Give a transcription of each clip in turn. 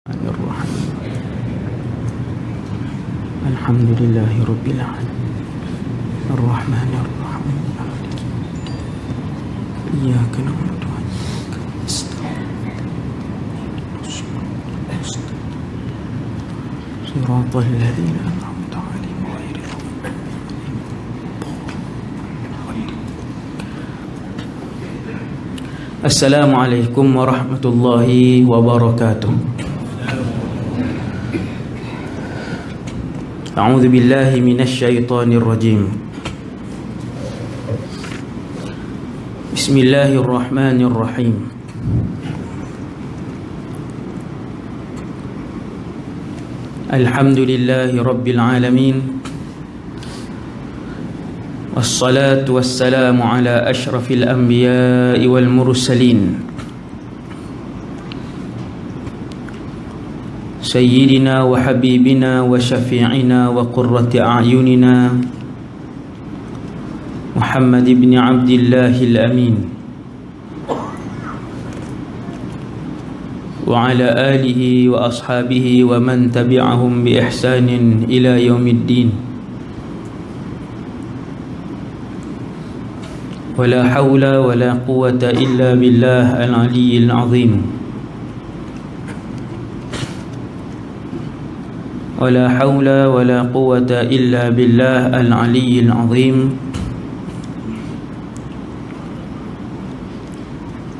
Bismillahirrahmanirrahim. Alhamdulillahirabbil alamin. Arrahmanir rahim. Iyyaka na'budu wa iyyaka nasta'in. Shiratal ladzina an'amta 'alaihim ghairil maghdubi 'alaihim. Assalamualaikum warahmatullahi wabarakatuh. A'udzu billahi minasyaitonir rajim. Bismillahirrahmanirrahim. Alhamdulillahi rabbil alamin. Wassalatu wassalamu ala asyrafil anbiya'i wal mursalin. Sayyidina wa habibina wa syafi'ina wa qurrati a'yunina Muhammad ibn Abdillahil amin wa ala alihi wa ashabihi wa man tabi'ahum bi ihsanin ila yaumiddin. Wa la hawla wa la quwwata illa billah al-aliyyil azim. ولا حول ولا قوة إلا بالله العلي العظيم.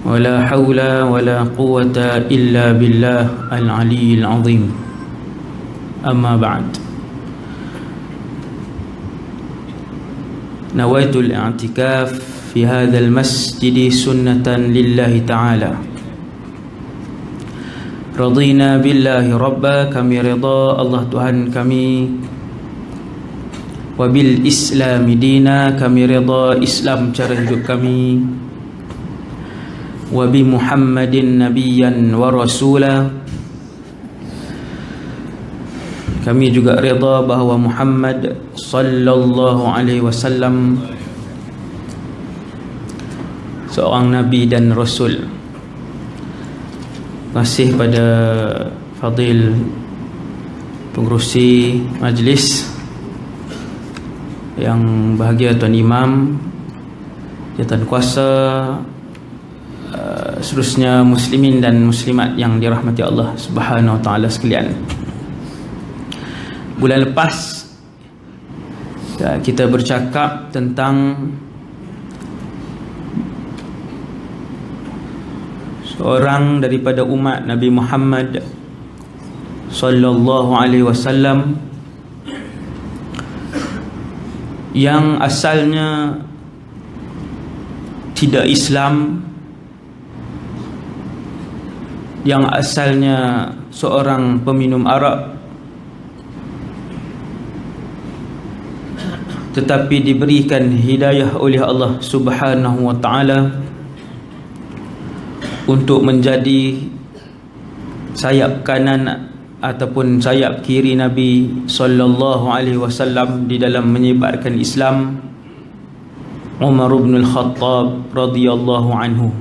ولا حول ولا قوة إلا بالله العلي العظيم. أما بعد، نويت الاعتكاف في هذا المسجد سنة لله تعالى. Radina billahi rabba, kami rida Allah Tuhan kami. Wa bil islami dina, kami rida Islam cara hidup kami. Wa bi Muhammadin nabiyyan wa rasula, kami juga rida bahawa Muhammad sallallahu alaihi wasallam seorang nabi dan rasul. Terima kasih pada Fadil pengerusi majlis, yang bahagia Tuan Imam, jawatan kuasa, seterusnya muslimin dan muslimat yang dirahmati Allah Subhanahu wa taala sekalian. Bulan lepas kita bercakap tentang seorang daripada umat Nabi Muhammad sallallahu alaihi wasallam yang asalnya tidak Islam, yang asalnya seorang peminum arak, tetapi diberikan hidayah oleh Allah Subhanahu wa taala untuk menjadi sayap kanan ataupun sayap kiri Nabi sallallahu alaihi wasallam di dalam menyebarkan Islam, Umar bin Al-Khattab radhiyallahu anhu.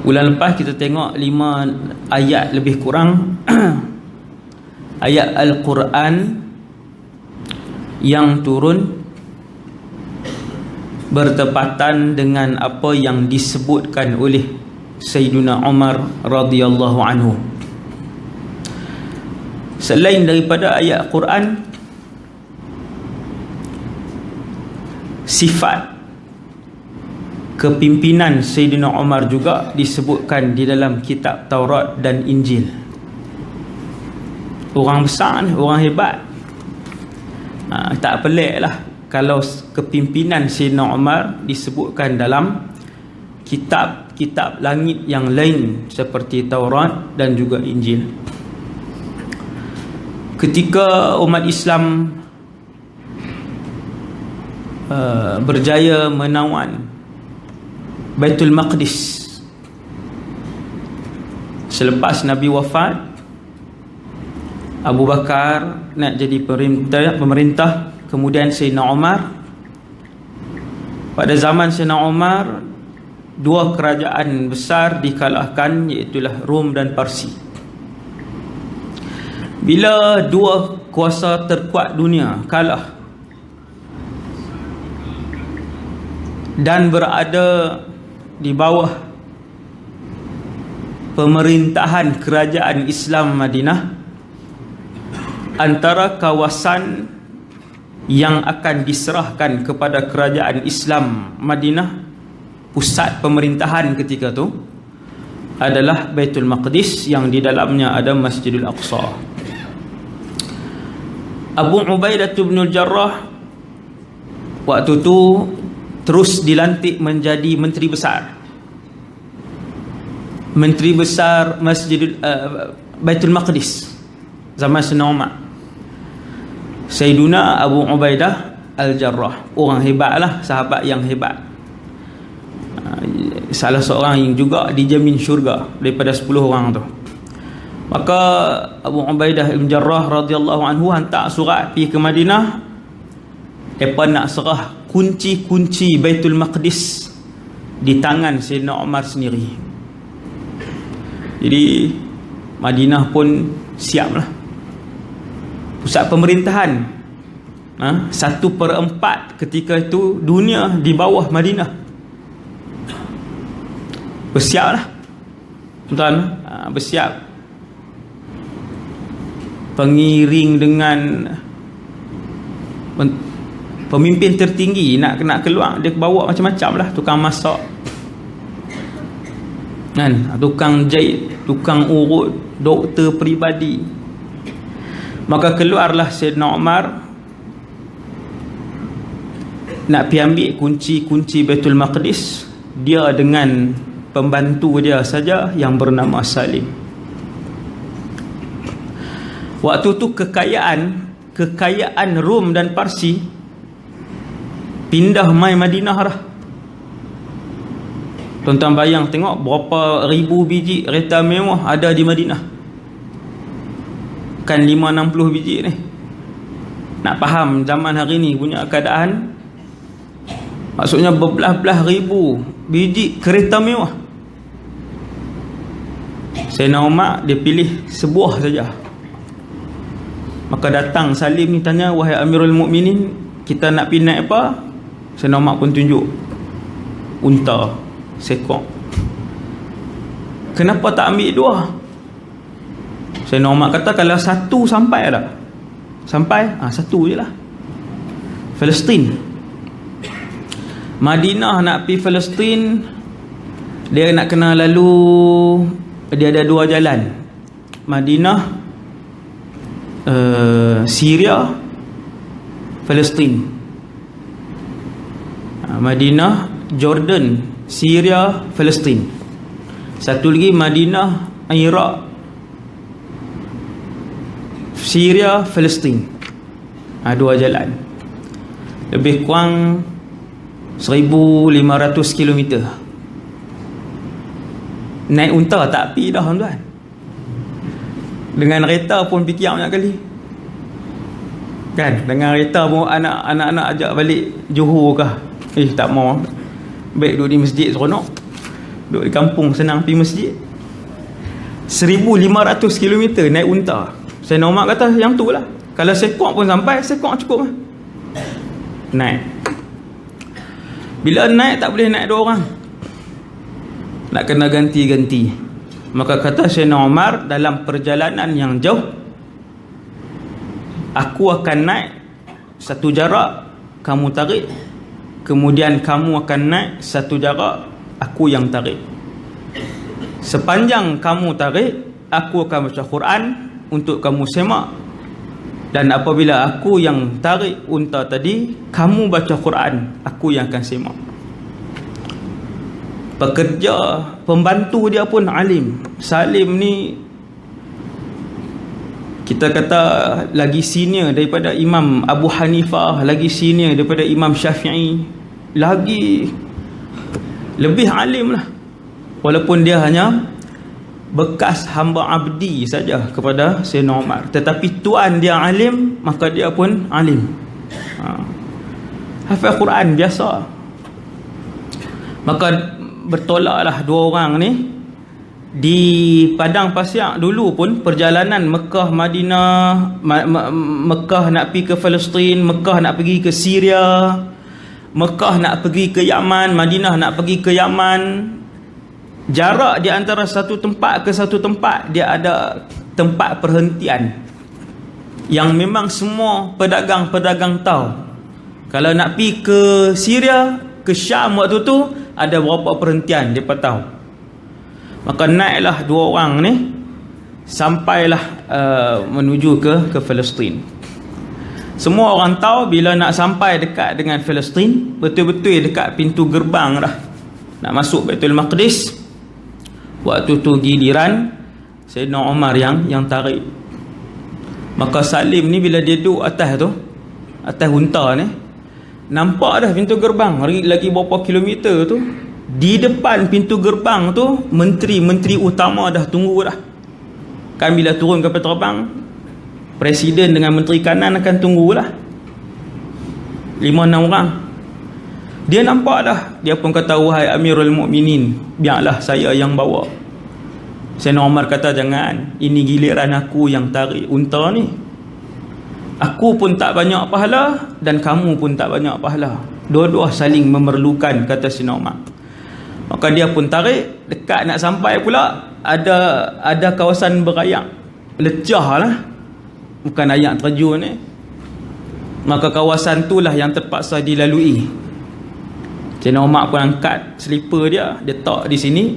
Bulan lepas kita tengok 5 ayat lebih kurang ayat Al-Quran yang turun bertepatan dengan apa yang disebutkan oleh Sayyiduna Umar radhiyallahu anhu. Selain daripada ayat Quran, sifat kepimpinan Sayyidina Umar juga disebutkan di dalam kitab Taurat dan Injil. Orang besar ni, orang hebat. Tak pelik lah kalau kepimpinan Sayyidina Umar disebutkan dalam kitab-kitab langit yang lain seperti Taurat dan juga Injil. Ketika umat Islam berjaya menawan Baitul Maqdis selepas Nabi wafat, Abu Bakar nak jadi pemerintah. Kemudian Sayyidina Umar, pada zaman Sayyidina Umar dua kerajaan besar dikalahkan, iaitulah Rom dan Parsi. Bila dua kuasa terkuat dunia kalah dan berada di bawah pemerintahan kerajaan Islam Madinah, antara kawasan yang akan diserahkan kepada kerajaan Islam Madinah, pusat pemerintahan ketika tu adalah Baitul Maqdis, yang di dalamnya ada Masjidil Aqsa. Abu Ubaidah bin Al-Jarrah waktu tu terus dilantik menjadi menteri besar Masjidil Baitul Maqdis zaman Sayyidina Umar. Sayyiduna Abu Ubaidah Al-Jarrah, orang hebatlah, sahabat yang hebat, salah seorang yang juga dijamin syurga daripada 10 orang tu. Maka Abu Ubaidah Al-Jarrah radhiyallahu anhu hantar surat pergi ke Madinah, depa nak serah kunci-kunci Baitul Maqdis di tangan Sayyidina Umar sendiri. Jadi Madinah pun siaplah pusat pemerintahan. 1/4 ketika itu dunia di bawah Madinah. Bersiaplah tuan, bersiap. Pengiring dengan pemimpin tertinggi nak keluar, dia bawa macam-macam lah, tukang masak kan, tukang jahit, tukang urut, doktor peribadi. Maka keluarlah Sayyidina Umar nak pergi ambil kunci-kunci Baitul Maqdis, dia dengan pembantu dia saja yang bernama Salim. Waktu tu kekayaan Rom dan Parsi pindah mai Madinah dah. Tuan-tuan bayang tengok berapa ribu biji kereta mewah ada di Madinah. Kan 5-60 biji ni. Nak faham zaman hari ni punya keadaan, maksudnya berbelah-belah ribu biji kereta mewah. Sayyidina Umar dia pilih sebuah saja. Maka datang Salim ni tanya, wahai Amirul Mukminin, kita nak pergi naik apa? Sayyidina Umar pun tunjuk unta, sekok. Kenapa tak ambil dua? Sayyidina Umar kata, kalau satu sampai dah. Sampai? Satu je lah. Palestin. Madinah nak pergi Palestin, dia nak kena lalu, dia ada dua jalan. Madinah, Syria, Palestin. Madinah, Jordan, Syria, Palestin. Satu lagi Madinah, Iraq, Syria, Palestin. Dua jalan. Lebih kurang 1,500 km. Naik unta tak pergi dah tuan-tuan. Dengan kereta pun fikir banyak kali. Kan, dengan kereta pun anak-anak ajak balik Johor kah? Tak mau. Baik duduk di masjid seronok. Duduk di kampung senang pergi masjid. 1,500 km naik unta. Sayyidina Umar kata yang tu lah. Kalau sekok pun sampai, sekok cukup lah. Naik. Bila naik tak boleh naik dua orang. Nak kena ganti-ganti. Maka kata Sayyidina Umar, dalam perjalanan yang jauh, aku akan naik satu jarak, kamu tarik. Kemudian kamu akan naik satu jarak, aku yang tarik. Sepanjang kamu tarik, aku akan baca Quran untuk kamu semak. Dan apabila aku yang tarik unta tadi, kamu baca Quran, aku yang akan semak. Pekerja, pembantu dia pun alim. Salim ni kita kata lagi senior daripada Imam Abu Hanifah, lagi senior daripada Imam Syafi'i, lagi lebih alim lah. Walaupun dia hanya bekas hamba abdi saja kepada Sayyidina Umar, tetapi tuan dia alim, maka dia pun alim. Hafal Quran biasa. Maka bertolaklah dua orang ni di padang pasir. Dulu pun perjalanan Mekah Madinah, Mekah nak pergi ke Palestin, Mekah nak pergi ke Syria, Mekah nak pergi ke Yaman, Madinah nak pergi ke Yaman. Jarak di antara satu tempat ke satu tempat, dia ada tempat perhentian yang memang semua pedagang-pedagang tahu. Kalau nak pergi ke Syria, ke Syam waktu tu, ada berapa perhentian, mereka tahu. Maka naiklah dua orang ni, sampailah menuju ke Palestin. Semua orang tahu bila nak sampai dekat dengan Palestin, betul-betul dekat pintu gerbang dah nak masuk Baitul Maqdis. Waktu tu giliran Sayyidina Umar yang tarik. Maka Salim ni bila dia duduk atas tu, atas unta ni, nampak dah pintu gerbang. Lagi berapa kilometer tu, di depan pintu gerbang tu menteri-menteri utama dah tunggu dah. Kan bila turun kapal terbang, presiden dengan menteri kanan akan tunggulah 5-6 orang. Dia nampak dah. Dia pun kata, wahai Amirul Mukminin, biarlah saya yang bawa. Sayyidina Umar kata, jangan, ini giliran aku yang tarik unta ni. Aku pun tak banyak pahala dan kamu pun tak banyak pahala. Dua-dua saling memerlukan, kata Sayyidina Umar. Maka dia pun tarik. Dekat nak sampai pula, ada kawasan berayak. Lecah lah, bukan ayak terjun ni. Maka kawasan tu lah yang terpaksa dilalui. Sayyidina Umar pun angkat selipar dia tak di sini,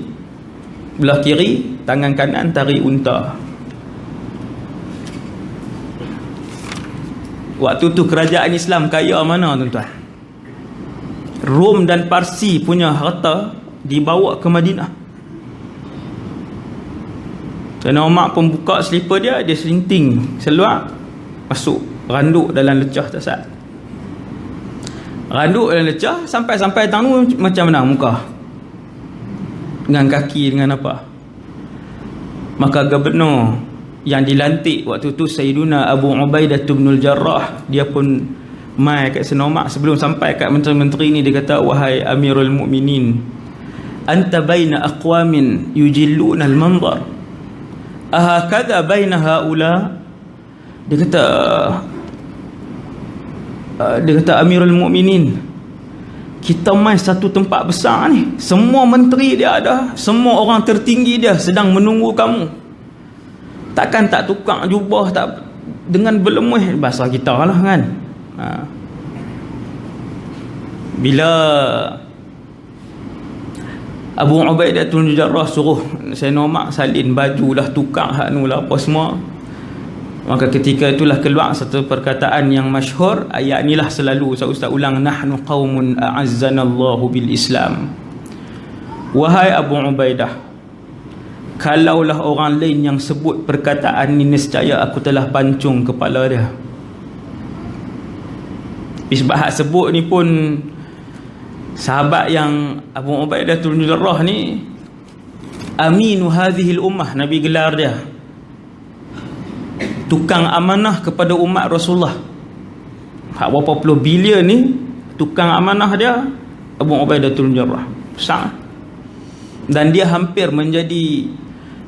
belah kiri, tangan kanan tarik unta. Waktu tu kerajaan Islam kaya mana tuan-tuan? Rom dan Parsi punya harta dibawa ke Madinah. Sayyidina Umar pun buka selipar dia selinting seluar, masuk randuk dalam lecah tersat. Randuk dalam lecah sampai tang tu macam mana muka, dengan kaki, dengan apa. Maka gubernur yang dilantik waktu tu Sayyiduna Abu Ubaidah bin Jarrah, dia pun mai kat Sayyidina Umar. Sebelum sampai kat menteri-menteri ni, dia kata, wahai Amirul Mukminin, anta baina aqwamin yujilluna al-manzar, ahakadha baina haula. Dia kata, Amirul Mukminin, kita main satu tempat besar ni, semua menteri dia ada, semua orang tertinggi dia sedang menunggu kamu. Takkan tak tukar jubah, tak dengan berlemuh, bahasa kita lah kan. Bila Abu Ubaidah bin Jarrah suruh Sayyidina Umar salin baju lah, tukar hak nu lah apa semua, maka ketika itulah keluar satu perkataan yang masyhur. Ayat inilah selalu Ustaz ulang, nahnu qaumun a'azzanallahu bil Islam. Wahai Abu Ubaidah, kalaulah orang lain yang sebut perkataan ini, nescaya aku telah pancung kepala dia. Sebab hak sebut ni pun sahabat yang Abu Ubaidah bin Jarrah ni aminu hadhil ummah, Nabi gelar dia tukang amanah kepada umat Rasulullah. Hak berapa puluh bilion ni tukang amanah dia Abu Ubaidah bin Jarrah. Besar. Dan dia hampir menjadi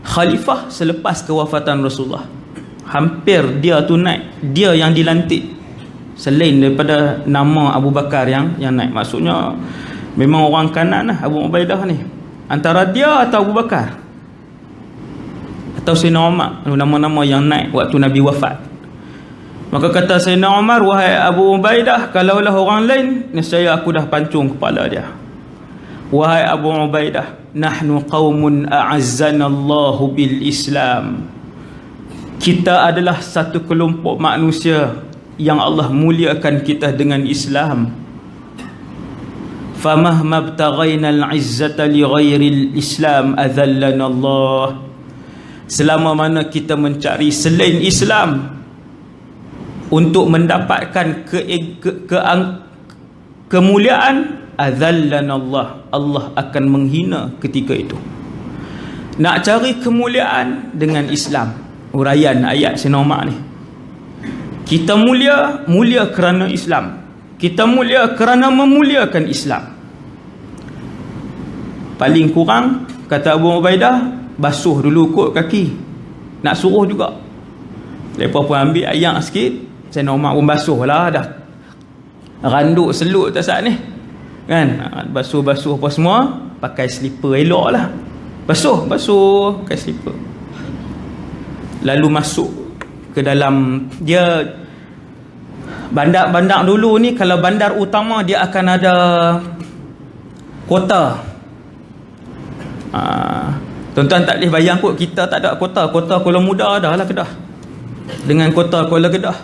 khalifah selepas kewafatan Rasulullah. Hampir dia tu naik, dia yang dilantik, selain daripada nama Abu Bakar yang naik. Maksudnya memang orang kanan lah Abu Ubaidah ni. Antara dia atau Abu Bakar atau Sayyidina Umar, nama-nama yang naik waktu Nabi wafat. Maka kata Sayyidina Umar, wahai Abu Ubaidah, kalaulah orang lain, nescaya aku dah pancung kepala dia. Wahai Abu Ubaidah, nahnu qaumun a'azzanallahu bil Islam. Kita adalah satu kelompok manusia yang Allah muliakan kita dengan Islam. Famahma btaghaina al-izzata li ghairi al-Islam adhallana Allah. Selama mana kita mencari selain Islam untuk mendapatkan kemuliaan, adzallana Allah, Allah akan menghina ketika itu. Nak cari kemuliaan dengan Islam, uraian ayat Sayyidina Umar ni. Kita mulia kerana Islam. Kita mulia kerana memuliakan Islam. paling kurang kata Abu Ubaidah, basuh dulu kot kaki, nak suruh juga. Lepas pun ambil ayak sikit, Sayyidina Umar pun basuh lah dah, randuk selut tak saat ni kan, basuh-basuh apa semua, pakai slipper elok lah, basuh pakai slipper, lalu masuk ke dalam. Dia bandar dulu ni, kalau bandar utama dia akan ada kota. Tuan-tuan tak boleh bayang kot, kita tak ada kota Kuala Muda dah lah Kedah, dengan kota Kuala Kedah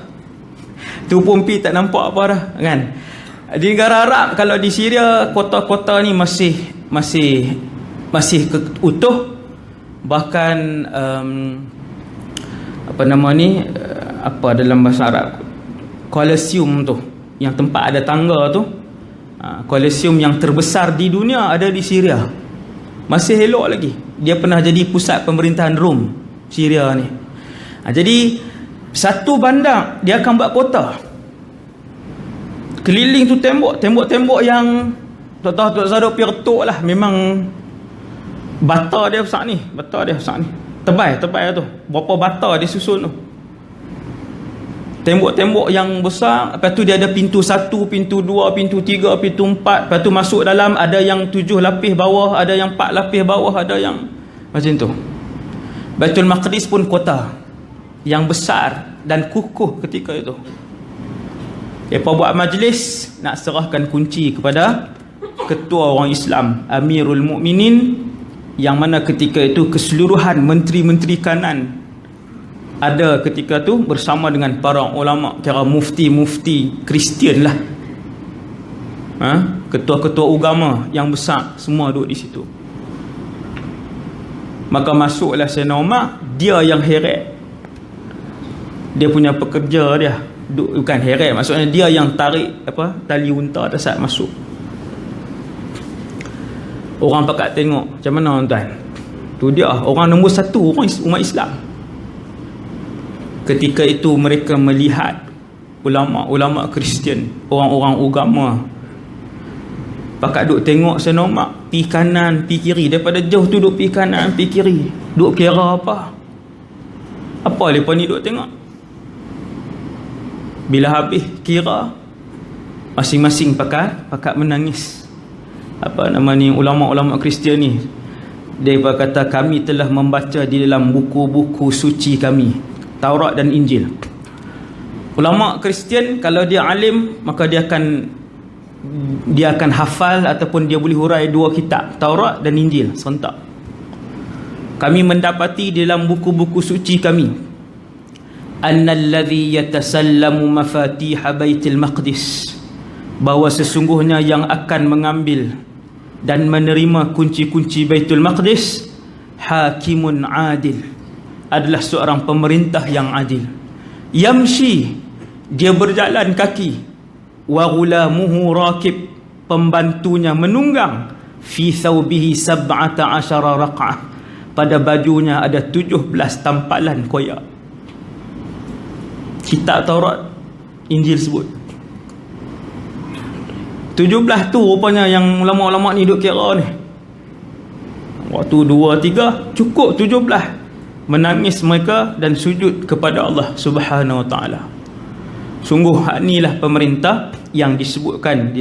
tu pun tak nampak apa dah kan. Di negara Arab, kalau di Syria, kota-kota ni masih utuh. Bahkan apa nama ni, apa dalam bahasa Arab, Colosseum tu, yang tempat ada tangga tu, Colosseum yang terbesar di dunia ada di Syria, masih elok lagi. Dia pernah jadi pusat pemerintahan Rom, Syria ni. Jadi satu bandar dia akan buat kota, keliling tu tembok yang tak tahu Zado pirtok lah, memang bata dia besar ni, tebal tu, berapa bata dia susun tu, tembok yang besar. Lepas tu dia ada pintu 1, pintu 2, pintu 3, pintu 4. Lepas tu masuk dalam, ada yang 7 lapis bawah, ada yang 4 lapis bawah, ada yang macam tu. Baitul Maqdis pun kota yang besar dan kukuh ketika itu. Mereka buat majlis, nak serahkan kunci kepada ketua orang Islam, Amirul Mukminin, yang mana ketika itu keseluruhan menteri-menteri kanan ada ketika tu bersama dengan para ulama, kira mufti Kristian lah, ketua-ketua agama yang besar semua duduk di situ. Maka masuklah Sayyidina Umar, dia yang heret, dia punya pekerja dia, bukan heret, maksudnya dia yang tarik tali unta pada saat masuk. Orang pakat tengok macam mana tuan, tu dia orang nombor 1 orang umat Islam. Ketika itu mereka melihat ulama-ulama Kristian, orang-orang agama, pakat duk tengok Sayyidina Umar, pi kanan pi kiri, daripada jauh tu duk pi kanan pi kiri, duk kira apa lepas ni duk tengok. Bila habis kira, masing-masing pakat menangis. Apa nama ni, ulama-ulama Kristian ni, dia kata, kami telah membaca di dalam buku-buku suci kami, Taurat dan Injil. Ulama Kristian kalau dia alim, maka dia akan hafal ataupun dia boleh hurai 2 kitab, Taurat dan Injil serentak. Kami mendapati di dalam buku-buku suci kami, annalladhi yatasallamu mafatih Baitul Maqdis, bahawa sesungguhnya yang akan mengambil dan menerima kunci-kunci Baitul Maqdis, hakimun adil, adalah seorang pemerintah yang adil. Yamshi, dia berjalan kaki, wa ghulamuhu rakib, pembantunya menunggang, fi thawbihi 17 raq'ah, pada bajunya ada 17 tampalan koyak. Kitab Taurat, Injil sebut 17 tu rupanya yang ulama-ulama ni duk kira ni. Waktu 2, 3 cukup 17. Menangis mereka dan sujud kepada Allah Subhanahu Wa Ta'ala. Sungguh inilah pemerintah yang disebutkan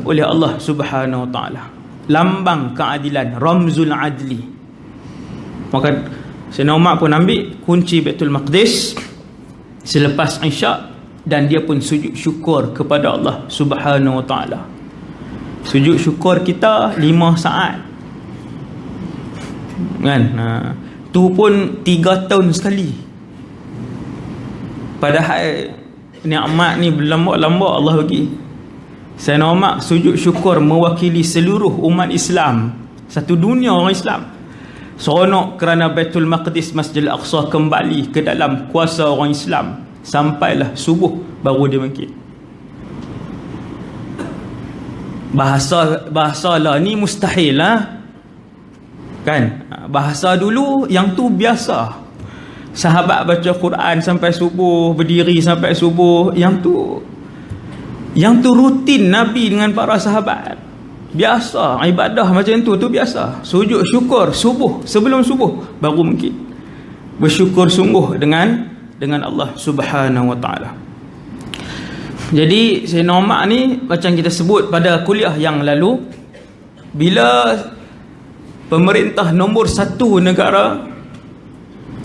oleh Allah Subhanahu Wa Ta'ala, lambang keadilan, ramzul adli. Maka Sayyidina Umar pun ambil kunci Baitul Maqdis selepas Isyak, dan dia pun sujud syukur kepada Allah Subhanahu Wa Ta'ala. Sujud syukur kita 5 saat kan, tu pun 3 tahun sekali. Padahal nikmat ni berlambak-lambak Allah bagi. Sayyidina Umar sujud syukur mewakili seluruh umat Islam, satu dunia orang Islam, seronok kerana Baitul Maqdis, Masjidil Aqsa kembali ke dalam kuasa orang Islam. Sampailah subuh baru dia bangkit. Bahasa lah ni mustahil lah kan. Bahasa dulu yang tu biasa, sahabat baca Quran sampai subuh, berdiri sampai subuh, yang tu rutin Nabi dengan para sahabat. Biasa ibadah macam tu biasa. Sujud syukur subuh, sebelum subuh baru mungkin bersyukur sungguh dengan Allah Subhanahu wa taala. Jadi Sayyidina Umar ni macam kita sebut pada kuliah yang lalu, bila pemerintah nombor satu negara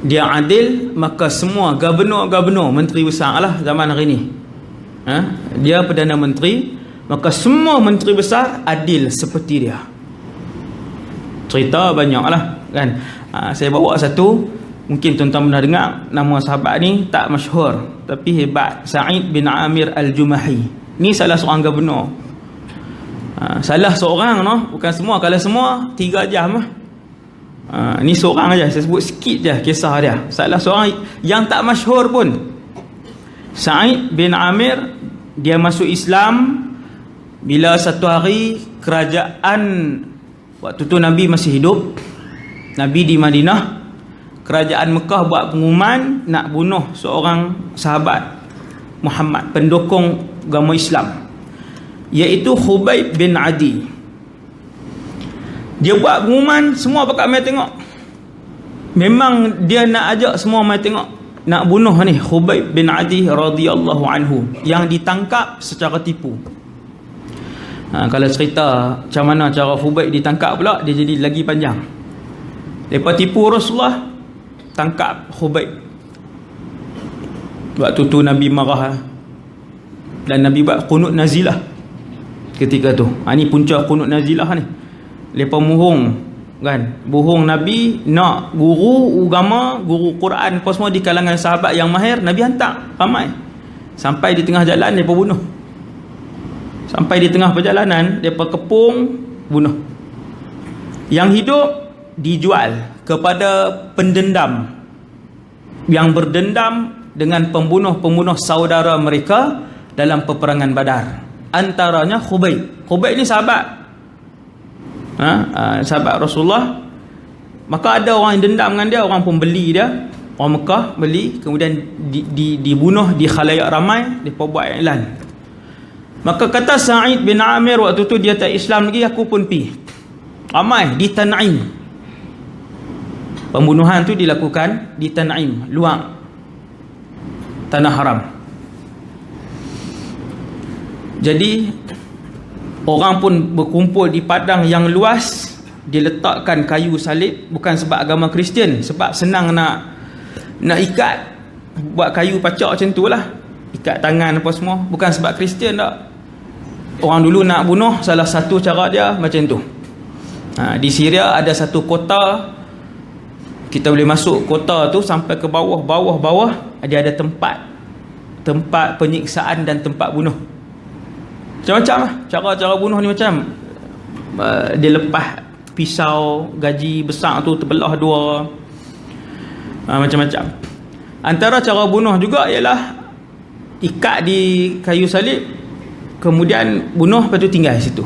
dia adil, maka semua gubernur-gubernur, menteri besar lah zaman hari ni, dia Perdana Menteri, maka semua menteri besar adil seperti dia. Cerita banyak lah kan. Saya bawa satu, mungkin tuan-tuan pernah dengar, nama sahabat ni tak masyhur tapi hebat, Sa'id bin Amir Al-Jumahi. Ni salah seorang gubernur. Salah seorang, no? Bukan semua. Kalau semua 3 jam lah. Ni seorang aja, saya sebut sikit je kisah dia. Salah seorang yang tak masyhur pun. Sa'id bin Amir, dia masuk Islam bila satu hari kerajaan, waktu tu Nabi masih hidup, Nabi di Madinah, kerajaan Mekah buat pengumuman nak bunuh seorang sahabat Muhammad, pendukung agama Islam, iaitu Khubayb bin Adi. Dia buat pengumuman, semua pakat mai tengok. Memang dia nak ajak semua mai tengok, nak bunuh ni Khubayb bin Adi radhiyallahu anhu, yang ditangkap secara tipu. Kalau cerita macam mana cara Khubayb ditangkap pula, dia jadi lagi panjang. Lepas tipu Rasulullah, tangkap Khubayb. Waktu tu Nabi marah, dan Nabi buat qunut nazilah ketika tu. Ni punca qunut nazilah ni. Lepas bohong kan, bohong Nabi nak guru agama, guru Quran apa semua di kalangan sahabat yang mahir, Nabi hantar ramai. Sampai di tengah jalan depa bunuh. Sampai di tengah perjalanan depa kepung, bunuh. Yang hidup dijual kepada pendendam yang berdendam dengan pembunuh-pembunuh saudara mereka dalam peperangan Badar. Antaranya Khubayb. Khubayb ni sahabat, sahabat Rasulullah. Maka ada orang yang dendam dengan dia, orang pun beli dia, orang Mekah beli, kemudian dibunuh di khalayak ramai, depa buat iklan. Maka kata Sa'id bin Amir, waktu tu dia tak Islam lagi, aku pun pi. Ramai di Tan'im. Pembunuhan tu dilakukan di Tan'im, luar tanah haram. Jadi orang pun berkumpul di padang yang luas, diletakkan kayu salib, bukan sebab agama Kristian, sebab senang nak ikat, buat kayu pacak macam tu lah, ikat tangan apa semua, bukan sebab Kristian tak. Orang dulu nak bunuh, salah satu cara dia macam tu. Di Syria ada satu kota, kita boleh masuk kota tu sampai ke bawah, dia ada tempat penyiksaan dan tempat bunuh. Macam-macam lah cara-cara bunuh ni. Macam dia lepas pisau gaji besar tu, terbelah dua, macam-macam. Antara cara bunuh juga ialah ikat di kayu salib, kemudian bunuh, lepas tu tinggal situ.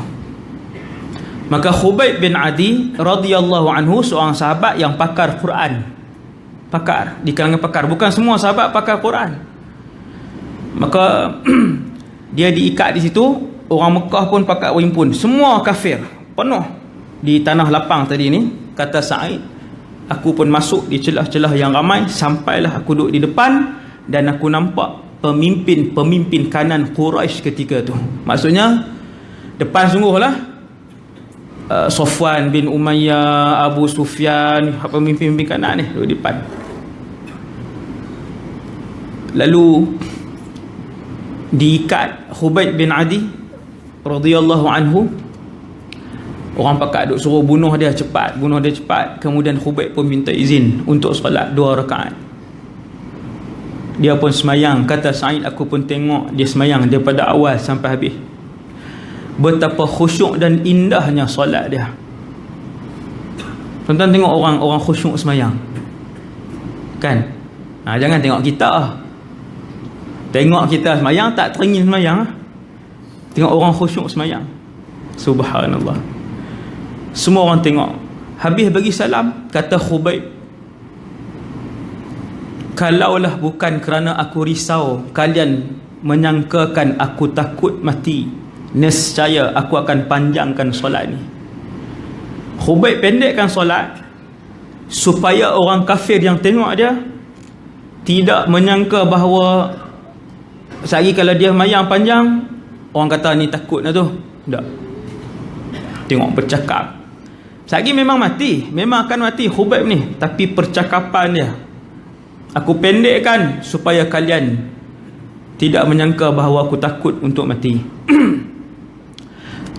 Maka Khubayb bin Adi radhiyallahu anhu, seorang sahabat yang pakar Quran, pakar di kalangan pakar, bukan semua sahabat pakar Quran. Maka dia diikat di situ. Orang Mekah pun pakar wimpun, semua kafir, penuh di tanah lapang tadi ni. Kata Sa'id, aku pun masuk di celah-celah yang ramai, sampailah aku duduk di depan, dan aku nampak pemimpin kanan Quraisy ketika tu. Maksudnya depan sungguh lah, Safwan bin Umayyah, Abu Sufyan, pemimpin kanan ni duduk di depan. Lalu diikat Khubayb bin Adi radhiyallahu anhu. Orang pakat duk suruh bunuh dia cepat. Kemudian Khubayb pun minta izin untuk solat 2 rakaat. Dia pun semayang. Kata Sa'id, aku pun tengok dia semayang daripada awal sampai habis. Betapa khusyuk dan indahnya solat dia. Tuan-tuan tengok orang khusyuk semayang kan. Jangan tengok kita. Tengok kita semayang tak teringin semayang. Tengok orang khusyuk semayang, subhanallah. Semua orang tengok. Habis bagi salam, kata Khubayb, kalaulah bukan kerana aku risau kalian menyangkakan aku takut mati, nescaya aku akan panjangkan solat ni. Khubayb pendekkan solat supaya orang kafir yang tengok dia tidak menyangka bahawa sehari kalau dia mayang panjang, orang kata ni takut lah tu. Tak. Tengok bercakap. Sehari memang mati, memang akan mati Khubayb ni, tapi percakapan dia, aku pendekkan supaya kalian tidak menyangka bahawa aku takut untuk mati.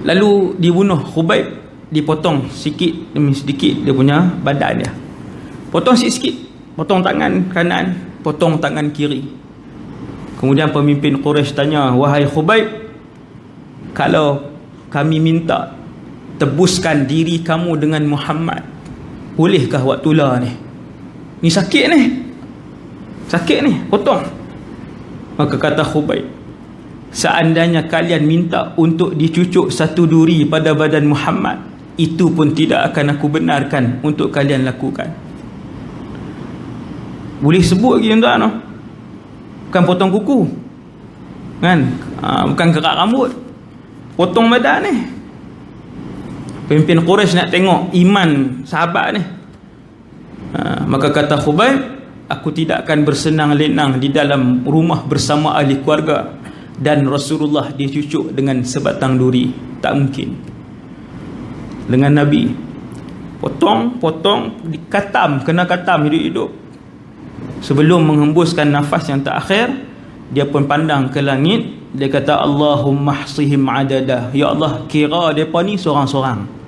Lalu dibunuh Khubayb, dipotong sikit demi sedikit dia punya badan dia. Potong sikit-sikit, potong tangan kanan, potong tangan kiri. Kemudian pemimpin Quraisy tanya, wahai Khubayb, kalau kami minta tebuskan diri kamu dengan Muhammad, bolehkah waktu lah ni? Ni sakit ni. Sakit ni, potong. Maka kata Khubayb, seandainya kalian minta untuk dicucuk satu duri pada badan Muhammad, itu pun tidak akan aku benarkan untuk kalian lakukan. Boleh sebut lagi tuan-tuan, no? Bukan potong kuku kan, bukan kerak rambut, potong badan ni. Pemimpin Quraisy nak tengok iman sahabat ni. Maka kata Khubayb, aku tidak akan bersenang lenang di dalam rumah bersama ahli keluarga dan Rasulullah dicucuk dengan sebatang duri. Tak mungkin. Dengan Nabi, potong, dikatam, kena katam hidup-hidup. Sebelum menghembuskan nafas yang terakhir, dia pun pandang ke langit, dia kata, Allahumma hsihim adada, ya Allah, kira mereka ni seorang-seorang.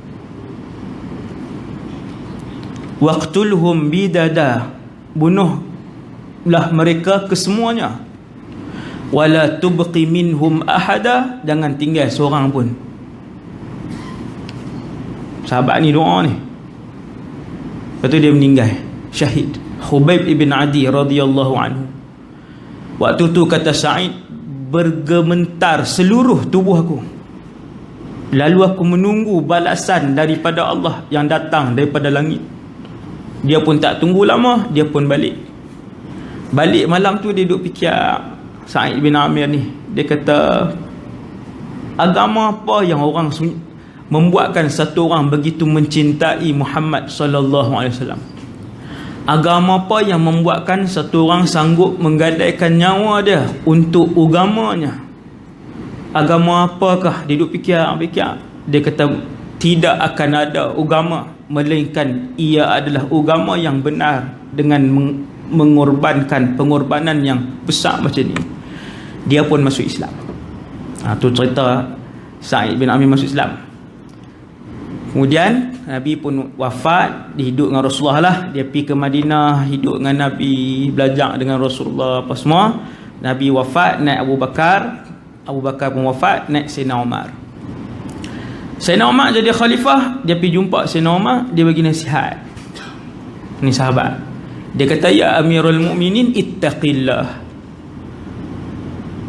Waqtulhum bidada, bunuhlah mereka kesemuanya. Wala tubqi minhum ahada, jangan tinggal seorang pun. Sahabat ni doa ni. Lepas tu dia meninggal syahid. Khubayb ibn Adi radhiyallahu anhu. Waktu tu kata Sa'id, bergementar seluruh tubuh aku. Lalu aku menunggu balasan daripada Allah yang datang daripada langit. Dia pun tak tunggu lama, dia pun balik. Balik malam tu dia duduk fikir, Sa'id bin Amir ni, dia kata, agama apa yang orang membuatkan satu orang begitu mencintai Muhammad sallallahu alaihi wasallam? Agama apa yang membuatkan satu orang sanggup menggadaikan nyawa dia untuk agamanya? Agama apakah? Dia duduk fikir. Dia kata, tidak akan ada agama melainkan ia adalah agama yang benar dengan mengorbankan pengorbanan yang besar macam ni. Dia pun masuk Islam. Tu cerita Sa'id bin Amir masuk Islam. Kemudian Nabi pun wafat, dia hidup dengan Rasulullah lah. Dia pergi ke Madinah, hidup dengan Nabi, belajar dengan Rasulullah apa semua. Nabi wafat, naik Abu Bakar. Abu Bakar pun wafat, naik Sayyidina Umar. Sayyidina Umar jadi khalifah. Dia pergi jumpa Sayyidina Umar, dia bagi nasihat. Ni sahabat. Dia kata, ya Amirul Mukminin, ittaqillah.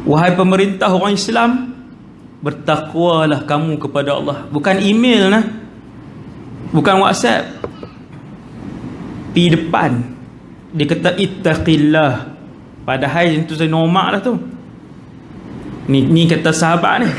Wahai pemerintah orang Islam, bertakwalah kamu kepada Allah. Bukan email lah, bukan WhatsApp, pergi depan. Dia kata ittaqillah. Padahal itu saya normal lah tu. Ni kata sahabat ni.